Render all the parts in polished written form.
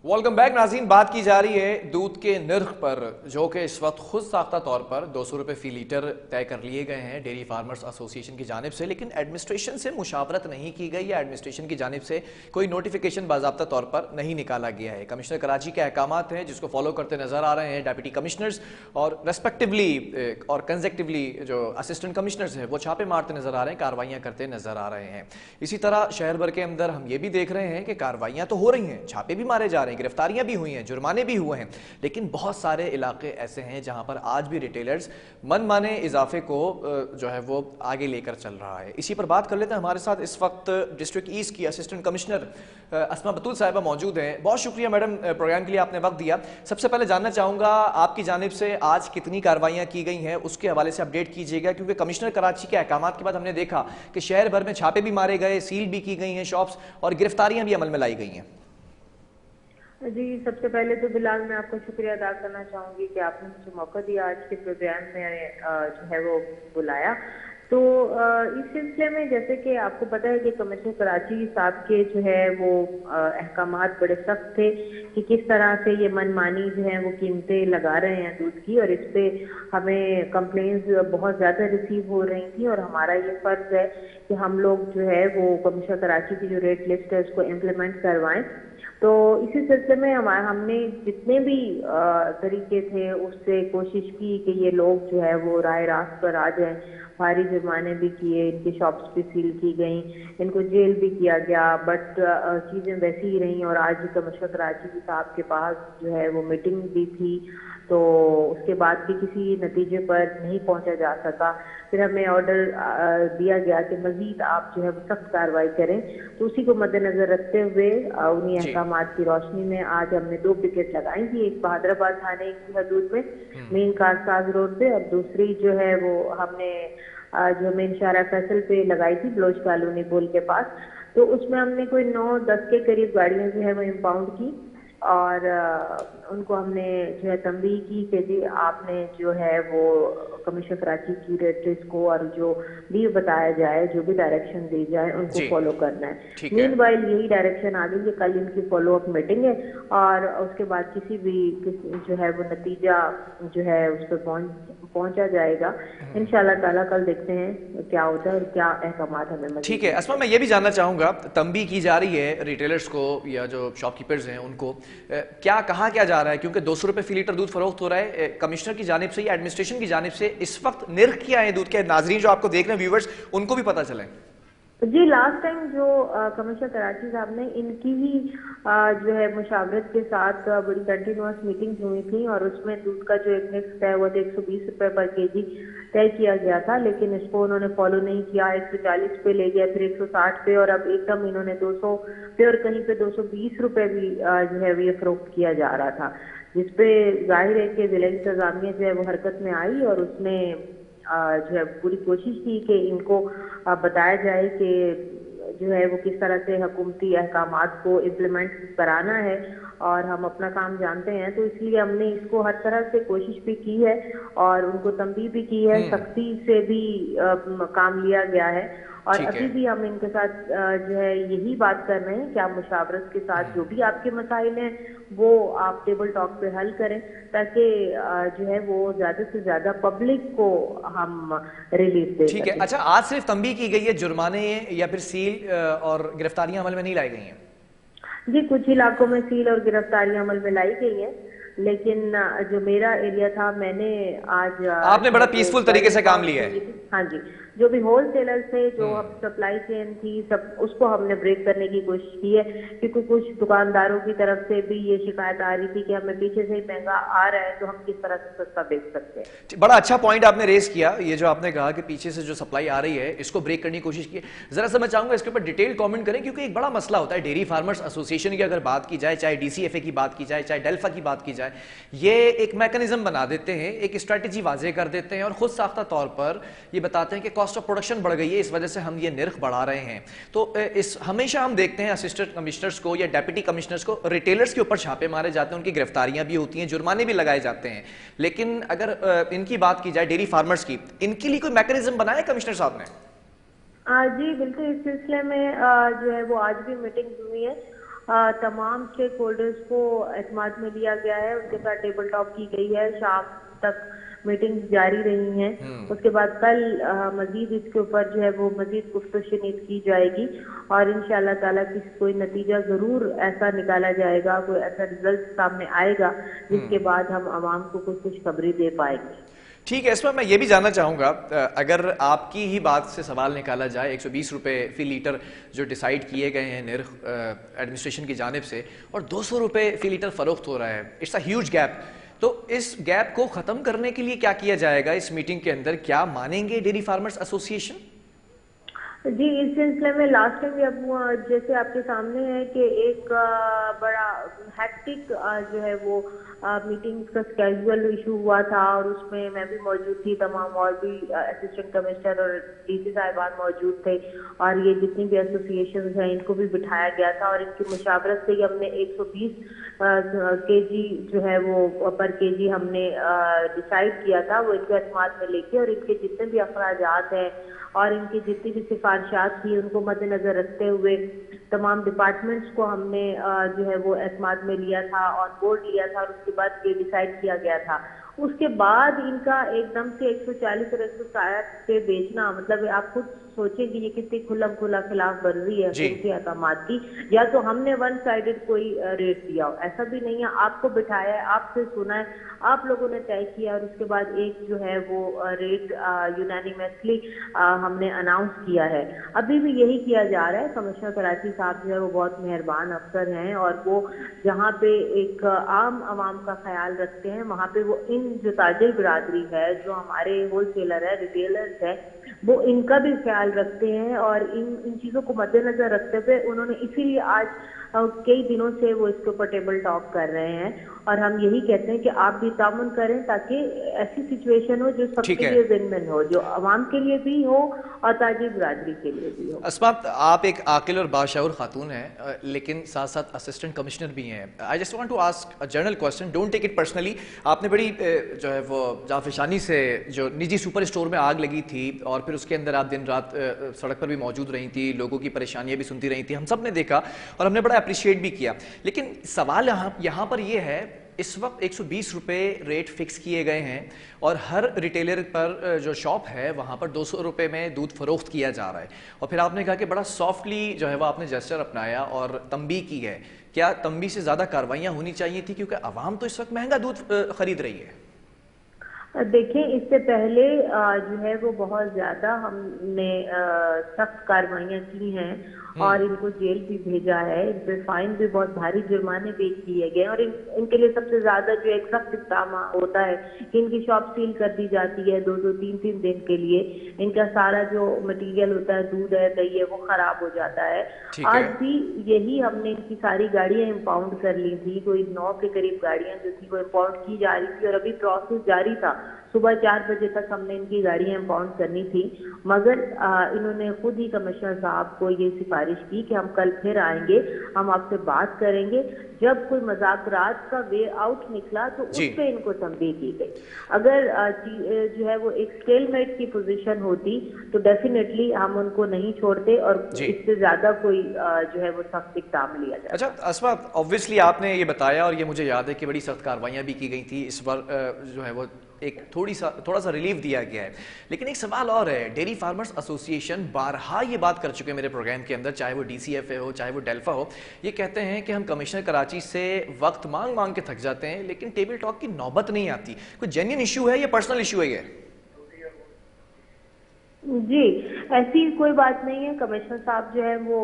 Welcome back नाज़रीन। बात की जा रही है दूध के निर्ख पर, जो कि इस वक्त खुद साख्ता तौर पर 200 रुपये फ़ी लीटर तय कर लिए गए हैं डेयरी फार्मर्स एसोसिएशन की जानिब से, लेकिन एडमिनिस्ट्रेशन से मुशावरत नहीं की गई या एडमिनिस्ट्रेशन की जानिब से कोई नोटिफिकेशन बाज़ाब्ता तौर पर नहीं निकाला गया है। कमिश्नर कराची के अहकाम हैं जिसको फॉलो करते नजर आ रहे हैं डेप्यूटी कमिश्नर्स, और रेस्पेक्टिवली और कंजेक्टिवली जो असिस्टेंट कमिश्नर्स हैं वो छापे मारते नजर आ रहे हैं, कार्रवाइयाँ करते नजर आ रहे हैं। इसी तरह शहर भर के अंदर हम ये भी देख रहे हैं कि कार्रवाइयाँ तो हो रही हैं, छापे भी मारे जा रहे हैं, गिरफ्तारियां भी हुई हैं, जुर्माने भी हुए हैं, लेकिन बहुत सारे इलाके ऐसे हैं जहां पर आज भी रिटेलर्स मनमाने इजाफे को जो है वो आगे लेकर चल रहा है। इसी पर बात कर लेते हैं। हमारे साथ इस वक्त डिस्ट्रिक्ट ईस्ट की असिस्टेंट कमिश्नर अस्मा बतूल साहिबा मौजूद हैं। बहुत शुक्रिया मैडम प्रोग्राम के लिए आपने वक्त दिया। सबसे पहले जानना चाहूंगा आपकी जानिब से आज कितनी कार्रवाइयां की गई हैं, उसके हवाले से अपडेट कीजिएगा, क्योंकि कमिश्नर कराची के अहकाम के बाद हमने देखा कि शहर भर में छापे भी मारे गए, सील भी की गई हैं शॉप्स, और गिरफ्तारियां भी अमल में लाई गई हैं। जी, सबसे पहले तो बिलाल मैं आपका शुक्रिया अदा करना चाहूँगी कि आपने मुझे मौका दिया, आज के प्रोग्राम में जो है वो बुलाया। तो इस सिलसिले में जैसे कि आपको पता है कि कमिश्नर कराची साहब के जो है वो अहकामात बड़े सख्त थे कि किस तरह से ये मनमानी जो है वो कीमतें लगा रहे हैं दूध की, और इस पे हमें कंप्लेंट्स बहुत ज़्यादा रिसीव हो रही थी, और हमारा ये फ़र्ज़ है कि हम लोग जो है वो कमिश्नर कराची की जो रेट लिस्ट है उसको इम्प्लीमेंट करवाएं। तो इसी सिलसिले में हमने जितने भी तरीके थे उससे कोशिश की कि ये लोग जो है वो राय रास्त पर आ जाएं। भारी जुर्माने भी किए, इनकी शॉप्स भी सील की गई, इनको जेल भी किया गया, बट चीज़ें वैसी ही रहीं। और आज कमिश्नर कराची साहब के पास जो है वो मीटिंग भी थी, तो उसके बाद भी किसी नतीजे पर नहीं पहुंचा जा सका। फिर हमें ऑर्डर दिया गया कि मजीद आप जो है वो सख्त कार्रवाई करें। तो उसी को मद्देनजर रखते हुए उन्हीं अहकामात की रोशनी में आज हमने 2 पिकेट लगाई थी, एक बहादुराबाद थाने की हदूद में मेन कारसाज रोड पे, और दूसरी जो है वो हमने जो मेन शारा फैसल पे लगाई थी ब्लोच कॉलोनी पुल के पास। तो उसमें हमने कोई 9-10 के करीब गाड़ियां जो है वो इम्पाउंड की, और उनको हमने जो है तंबीह की कि जी आपने जो है वो कमिश्नर कराची की रेट लिस्ट को और जो भी बताया जाए, जो भी डायरेक्शन दी जाए, उनको फॉलो करना है। मीनवाइल यही डायरेक्शन आ गई कि कल इनकी फॉलो अप मीटिंग है, और उसके बाद किसी जो है वो नतीजा जो है उस पर पहुंचा जाएगा इंशाल्लाह ताला। कल देखते हैं क्या होता है और क्या अहकामात हमें। ठीक है अस्मा, मैं ये भी जानना चाहूंगा, तंबीह की जा रही है रिटेलर्स को या जो शॉपकीपर्स हैं उनको, क्या कहा क्या जा रहा है, क्योंकि 200 रुपये फी लीटर दूध फरोख्त हो रहा है कमिश्नर की जानिब से या एडमिनिस्ट्रेशन की जानिब से, इस वक्त निर्ख क्या है दूध के? नाजरीन जो आपको देख रहे हैं, व्यूवर्स, उनको भी पता चले। जी, लास्ट टाइम जो कमिश्नर कराची साहब ने इनकी ही जो है मुशावरत के साथ बड़ी कंटिन्यूअस मीटिंग्स हुई थी, और उसमें दूध का जो एक मिक्स है वो 120 रुपये पर केजी तय किया गया था, लेकिन इसको उन्होंने फॉलो नहीं किया। 140 पे ले गया, फिर 160 पे, और अब एकदम इन्होंने 200 पे और कहीं पे 220 रुपये भी जो है ये फरोख्त किया जा रहा था, जिसपे जाहिर है कि जिला इंतजामिया जो है वो हरकत में आई, और उसने जो है पूरी कोशिश की कि इनको बताया जाए कि जो है वो किस तरह से हुकूमती अहकामात को इम्प्लीमेंट कराना है, और हम अपना काम जानते हैं। तो इसलिए हमने इसको हर तरह से कोशिश भी की है, और उनको तंबीह भी की है, सख्ती से भी काम लिया गया है, और अभी भी हम इनके साथ जो है यही बात कर रहे हैं कि आप मुशावरत के साथ जो भी आपके मसाइल हैं वो आप टेबल टॉक पे हल करें, ताकि जो है वो ज्यादा से ज्यादा पब्लिक को हम रिलीफ दे। ठीक है, अच्छा, आज सिर्फ तंबीह की गई है, जुर्माने या फिर सील और गिरफ्तारियां अमल में नहीं लाई गई हैं? जी, कुछ इलाकों में सील और गिरफ्तारियां अमल में लाई गई हैं, लेकिन जो मेरा एरिया था, मैंने आज आपने बड़ा पीसफुल तरीके से काम लिया है। हाँ जी, जो भी होलसेलर थे, जो सप्लाई चेन थी, सब उसको हमने ब्रेक करने की कोशिश की है, क्योंकि कुछ दुकानदारों की तरफ से भी ये शिकायत आ रही थी कि हमें पीछे से ही महंगा आ रहा है, तो हम किस तरह से सस्ता बेच सकते हैं। बड़ा अच्छा पॉइंट आपने रेस किया, ये जो आपने कहा कि पीछे से जो सप्लाई आ रही है इसको ब्रेक करने की कोशिश की। जरा सा मैं चाहूंगा इसके ऊपर डिटेल कमेंट करें, क्योंकि एक बड़ा मसला होता है डेयरी फार्मर्स एसोसिएशन की अगर बात की जाए, चाहे डीसीएफए की बात की जाए, चाहे डेल्फा की बात की जाए, ये एक मैकेनिज्म बना देते हैं, एक स्ट्रेटेजी वाजे कर देते हैं, और खुद साख्ता तौर पर ये बताते हैं कि कॉस्ट ऑफ प्रोडक्शन बढ़ गई है, इस वजह से हम ये निर्ख बढ़ा रहे हैं। तो इस हमेशा हम देखते हैं असिस्टेंट कमिश्नर्स को या डेप्यूटी कमिश्नर्स को, रिटेलर्स के ऊपर छापे मारे जाते हैं, उनकी गिरफ्तारियां भी होती हैं, जुर्माने भी लगाए जाते हैं, लेकिन अगर इनकी बात की जाए डेयरी फार्मर्स की, इनके लिए कोई मैकेनिज्म बनाया कमिश्नर साहब ने? जी बिल्कुल, इस सिलसिले में जो है वो आज भी मीटिंग हुई है, तमाम स्टेक होल्डर्स को एतमाद में लिया गया है, उनके साथ टेबल टॉक की गई है, शाम तक मीटिंग्स जारी रही हैं। उसके बाद कल मजीद इसके ऊपर जो है वो मजीद गुफ्तगू की जाएगी और इंशाअल्लाह ताला कोई नतीजा जरूर ऐसा निकाला जाएगा, कोई ऐसा रिजल्ट सामने आएगा जिसके बाद हम आवाम को कुछ खुशखबरी दे पाएंगे। ठीक है, इसमें मैं ये भी जानना चाहूँगा, अगर आपकी ही बात से सवाल निकाला जाए, 120 रुपये फी लीटर जो डिसाइड किए गए हैं निर्ख एडमिनिस्ट्रेशन की जानिब से, और 200 रुपये फी लीटर फ़रोख्त हो रहा है, इट्स अ ह्यूज गैप। तो इस गैप को ख़त्म करने के लिए क्या किया जाएगा इस मीटिंग के अंदर? क्या मानेंगे डेयरी फार्मर्स एसोसिएशन? जी, इस सिलसिले में लास्ट टाइम भी अब जैसे आपके सामने है कि एक बड़ा हैक्टिक जो है वो मीटिंग का स्केजुअल इशू हुआ था और उसमें मैं भी मौजूद थी, तमाम और भी असिस्टेंट कमिश्नर और डीसी साहिबान मौजूद थे और ये जितनी भी एसोसिएशन हैं इनको भी बिठाया गया था और इनकी मुशावरत से ही हमने 120 केजी जो है वो पर केजी हमने डिसाइड किया था, वो इनके एतमाद में लेके और इनके जितने भी अखराजात हैं और इनकी जितनी भी सिफारिशात थी उनको मद्देनजर रखते हुए तमाम डिपार्टमेंट्स को हमने जो है वो एतमाद में लिया था और बोर्ड लिया था और उसके बाद ये डिसाइड किया गया था। उसके बाद इनका एकदम से 140 और 160 पे बेचना, मतलब आप खुद सोचेंगे ये कितनी खुल्लम खुला खिलाफ वर्जी है इनके अहकामात की। या तो हमने वन साइडेड कोई रेट दिया हो, ऐसा भी नहीं है, आपको बिठाया है, आपसे सुना है, आप लोगों ने तय किया और उसके बाद एक जो है वो रेट यूनानिमसली हमने अनाउंस किया है। अभी भी यही किया जा रहा है। कमिश्नर कराची साहब जो है वो बहुत मेहरबान अफसर हैं और वो जहाँ पे एक आम आवाम का ख्याल रखते हैं वहाँ पे वो इन जो ताजिर बिरादरी है, जो हमारे होलसेलर है, रिटेलर्स है, वो इनका भी ख्याल रखते हैं और इन चीज़ों को मद्देनजर रखते हुए उन्होंने इसीलिए आज कई दिनों से वो इसके ऊपर टेबल टॉक कर रहे हैं और हम यही कहते हैं कि आप भी तामुन करें ताकि ऐसी सिचुएशन हो जो सबके लिए विन-विन हो, जो आवाम के लिए भी हो और ताजिर बिरादरी के लिए भी हो। अस्मा, आप एक आकिल और बाशऊर खातून हैं लेकिन साथ साथ असिस्टेंट कमिश्नर भी हैं। I just want to ask a general question, don't take it personally. आपने बड़ी जो है वो जाफिशानी से जो निजी सुपर स्टोर में आग लगी थी और फिर उसके अंदर आप दिन रात सड़क पर भी मौजूद रही थी, लोगों की परेशानियां भी सुनती रही थी, हम सब ने देखा और हमने बड़ा अप्रिशिएट भी किया। लेकिन सवाल यहाँ पर यह है, इस वक्त 120 रुपये रेट फिक्स किए गए हैं और हर रिटेलर पर जो शॉप है वहाँ पर 200 रुपये में दूध फरोख्त किया जा रहा है और फिर आपने कहा कि बड़ा सॉफ्टली जो है वो आपने जेस्चर अपनाया और तंबी की है। क्या तंबी से ज़्यादा कार्रवाइयाँ होनी चाहिए थी, क्योंकि आवाम तो इस वक्त महंगा दूध खरीद रही है? देखिए, इससे पहले जो है वो बहुत ज्यादा हमने सख्त कार्रवाइयाँ की हैं और इनको जेल भी भेजा है, इन पे फाइन भी बहुत भारी जुर्माने भी किए गए और इनके लिए सबसे ज्यादा जो एक सख्त इक़दाम होता है कि इनकी शॉप सील कर दी जाती है 2-2, 3-3 दिन के लिए। इनका सारा जो मटेरियल होता है, दूध है, दही है, वो खराब हो जाता है। आज भी यही हमने इनकी सारी गाड़ियां इम्पाउंड कर ली थी, कोई 9 के करीब गाड़ियां जो थी वो इम्पाउंड की जा रही थी और अभी प्रोसेस जारी था। सुबह 4 बजे तक हमने इनकी गाड़ियां इम्पाउंड करनी थी, मगर इन्होंने खुद ही कमिश्नर साहब को ये सिफारिश की कि हम कल फिर आएंगे, हम आपसे बात करेंगे। जब कोई मज़ाकरात का वे आउट निकला तो उस पे इनको तंबीह की गई। अगर जो है वो एक स्टेलमेट की पोजीशन होती तो डेफिनेटली हम उनको नहीं छोड़ते और इससे ज्यादा कोई जो है वो सख्त इक़दाम लिया जाए। अच्छा अस्मा, ऑब्वियसली आपने ये बताया और ये मुझे याद है कि बड़ी सख्त कार्रवाइयाँ भी की गई थी। इस बार जो है वो एक थोड़ा सा रिलीफ दिया गया है, लेकिन एक सवाल और है। डेयरी फार्मर्स एसोसिएशन बारहा ये बात कर चुके हैं मेरे प्रोग्राम के अंदर, चाहे वो DCFA हो चाहे वो डेल्फा हो, ये कहते हैं कि हम कमिश्नर कराची से वक्त मांग मांग के थक जाते हैं लेकिन टेबल टॉक की नौबत नहीं आती। कोई जेन्युइन इशू है या पर्सनल इशू है ये? जी, ऐसी कोई बात नहीं है। कमिश्नर साहब जो है वो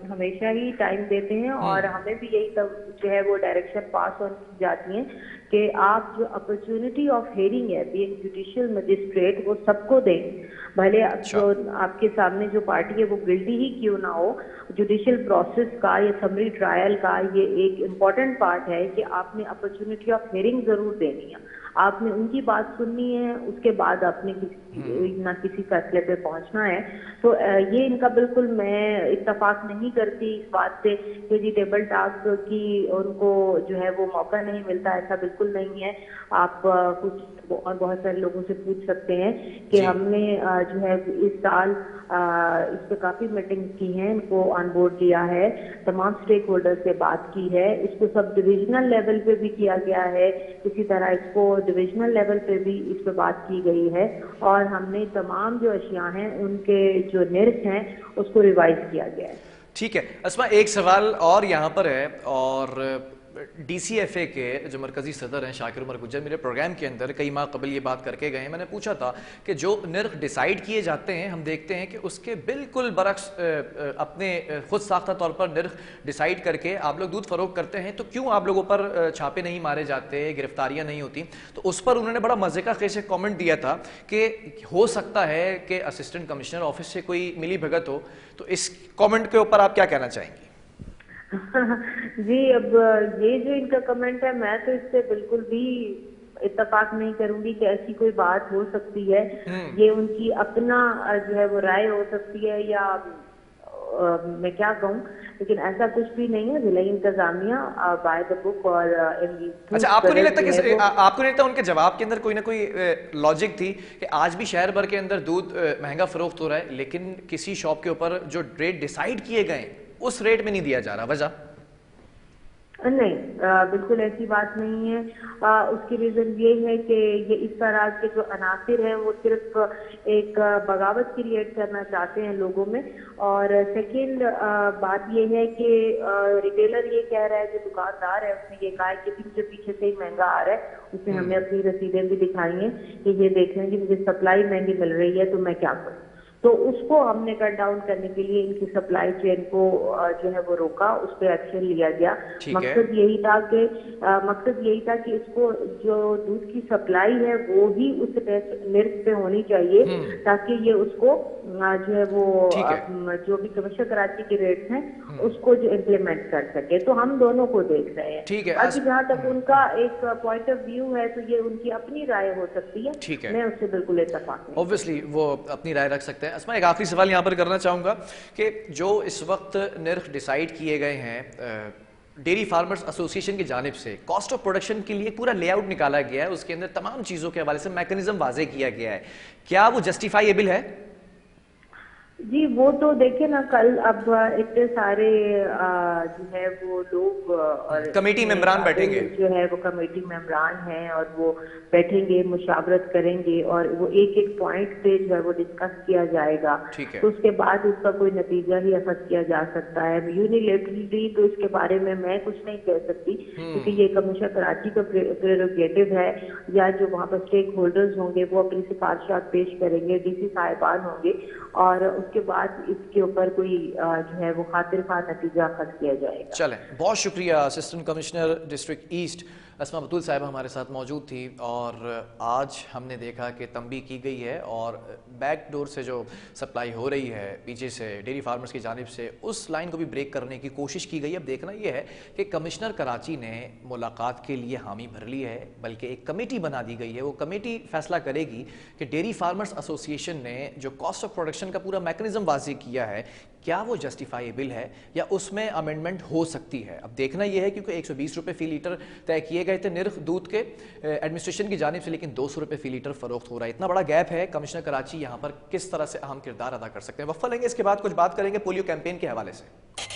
हमेशा ही टाइम देते हैं और हमें भी यही तब जो है वो डायरेक्शन पास ऑन की जाती है कि आप जो अपॉर्चुनिटी ऑफ हेयरिंग है, बीइंग जुडिशियल मजिस्ट्रेट, वो सबको दें। भले जो आपके सामने जो पार्टी है वो गिल्टी ही क्यों ना हो, जुडिशियल प्रोसेस का या समरी ट्रायल का ये एक इम्पॉर्टेंट पार्ट है कि आपने अपॉर्चुनिटी ऑफ हेयरिंग जरूर देनी है। आपने उनकी बात सुननी है, उसके बाद आपने किसी फैसले पे पहुंचना है। तो ये इनका बिल्कुल, मैं इत्तफाक नहीं करती इस बात से कि जी टेबल टॉक की उनको जो है वो मौका नहीं मिलता, ऐसा बिल्कुल नहीं है। आप कुछ और बहुत सारे लोगों से पूछ सकते हैं कि हमने जो है इस साल इस पे काफ़ी मीटिंग्स की हैं, इनको ऑन बोर्ड लिया है, तमाम स्टेक होल्डर से बात की है, इसको सब डिविजनल लेवल पे भी किया गया है, इसी तरह इसको डिविजनल लेवल पे भी इस पे बात की गई है और हमने तमाम जो अशिया हैं उनके जो निर्ख हैं उसको रिवाइज किया गया है। ठीक है अस्मा, एक सवाल और यहाँ पर है, और DCFA के जो मरकजी सदर हैं शाकिर उमर गुज्जर मेरे प्रोग्राम के अंदर कई माह कबल ये बात करके गए हैं। मैंने पूछा था कि जो नर्ख डिसाइड किए जाते हैं हम देखते हैं कि उसके बिल्कुल बरक्स अपने खुद साख्ता तौर पर नर्ख डिसाइड करके आप लोग दूध फरोख्त करते हैं, तो क्यों आप लोगों पर छापे नहीं मारे जाते, गिरफ्तारियां नहीं होती? तो उस पर उन्होंने बड़ा मजे का खेस कॉमेंट दिया था कि हो सकता है कि असिस्टेंट कमिश्नर ऑफिस से कोई मिली भगत हो। तो इस कॉमेंट के ऊपर आप क्या कहना चाहेंगे? जी, अब ये जो इनका कमेंट है, मैं तो इससे बिल्कुल भी इत्तेफाक नहीं करूंगी कि ऐसी कोई बात हो सकती है। ये उनकी अपना जो है वो राय हो सकती है, या मैं क्या कहूँ, लेकिन ऐसा कुछ भी नहीं है। जिला इंतजामिया बाय द बुक और अच्छा, आपको नहीं लगता कि आपको नहीं लगता उनके जवाब के अंदर कोई ना कोई लॉजिक थी कि आज भी शहर भर के अंदर दूध महंगा फरोख्त हो रहा है, लेकिन किसी शॉप के ऊपर जो रेट डिसाइड किए गए उस रेट में नहीं दिया जा रहा? वजह नहीं, बिल्कुल ऐसी बात नहीं है। उसकी रीजन ये है कि ये इस तरह के जो अनासिर हैं वो सिर्फ एक बगावत क्रिएट करना चाहते हैं लोगों में। और सेकंड बात ये है कि रिटेलर ये कह रहा है, जो दुकानदार है उसने ये कहा है कि पीछे पीछे से ही महंगा आ रहा है। उसने हमें अपनी रसीदें भी दिखाई हैं कि ये देख रहे हैं कि मुझे सप्लाई महंगी मिल रही है, तो मैं क्या करूँ। तो उसको हमने कट डाउन करने के लिए इनकी सप्लाई चेन को जो है वो रोका, उस पर एक्शन लिया गया। मकसद यही था कि इसको जो दूध की सप्लाई है वो ही उस निर्ख पे होनी चाहिए, ताकि ये उसको जो है वो जो भी कमिश्नर कराची के रेट्स हैं उसको जो इम्प्लीमेंट कर सके। तो हम दोनों को देख रहे हैं। ठीक है, बाकी जहाँ तक उनका एक पॉइंट ऑफ व्यू है तो ये उनकी अपनी राय हो सकती है। ठीक है, मैं उससे बिल्कुल इत्तेफाक नहीं। ऑब्वियसली वो अपनी राय रख सकते हैं। अस्मा, एक आखिरी सवाल यहाँ पर करना चाहूँगा कि जो इस वक्त निर्ख डिसाइड किए गए हैं डेयरी फार्मर्स एसोसिएशन की जानिब से, कॉस्ट ऑफ प्रोडक्शन के लिए पूरा लेआउट निकाला गया है, उसके अंदर तमाम चीज़ों के हवाले से मैकेनिज्म वाजे किया गया है, क्या वो जस्टिफाइएबल है? जी, वो तो देखिए ना, कल अब इतने सारे जो है वो लोग और कमेटी मेंबरान बैठेंगे, जो है वो कमेटी मेंबरान हैं और वो बैठेंगे, मुशावरत करेंगे और वो एक एक पॉइंट पे जो है वो डिस्कस किया जाएगा। तो उसके बाद उसका कोई नतीजा ही अखज़ किया जा सकता है। यूनिलेटरली तो इसके बारे में मैं कुछ नहीं कह सकती, क्योंकि ये कमिश्नर कराची का प्रेरोगेटिव है, या जो वहाँ पर स्टेक होल्डर्स होंगे वो अपनी सिफारिशात पेश करेंगे, DC साहिबान होंगे और उसके बाद इसके ऊपर कोई जो है वो खातिर खा नतीजा अखज़ किया जाएगा। चलें, बहुत शुक्रिया। असिस्टेंट कमिश्नर डिस्ट्रिक्ट ईस्ट अस्मा बतूल साहिबा हमारे साथ मौजूद थी और आज हमने देखा कि तंबी की गई है और बैक डोर से जो सप्लाई हो रही है पीछे से डेयरी फार्मर्स की जानिब से, उस लाइन को भी ब्रेक करने की कोशिश की गई। अब देखना यह है कि कमिश्नर कराची ने मुलाकात के लिए हामी भर ली है, बल्कि एक कमेटी बना दी गई है। वो कमेटी फैसला करेगी कि डेयरी फार्मर्स एसोसिएशन ने जो कॉस्ट ऑफ प्रोडक्शन का पूरा मैकेनिज्म वाज़ेह किया है, क्या वो जस्टिफाइबल है या उसमें अमेंडमेंट हो सकती है। अब देखना यह है, क्योंकि 120 रुपये फ़ी लीटर तय किए गए थे निर्ख दूध के एडमिनिस्ट्रेशन की जानिब से, लेकिन 200 रुपये फ़ी लीटर फरोख्त हो रहा है। इतना बड़ा गैप है, कमिश्नर कराची यहाँ पर किस तरह से अहम किरदार अदा कर सकते हैं। वक्फा लेंगे, इसके बाद कुछ बात करेंगे पोलियो कैंपेन के हवाले से।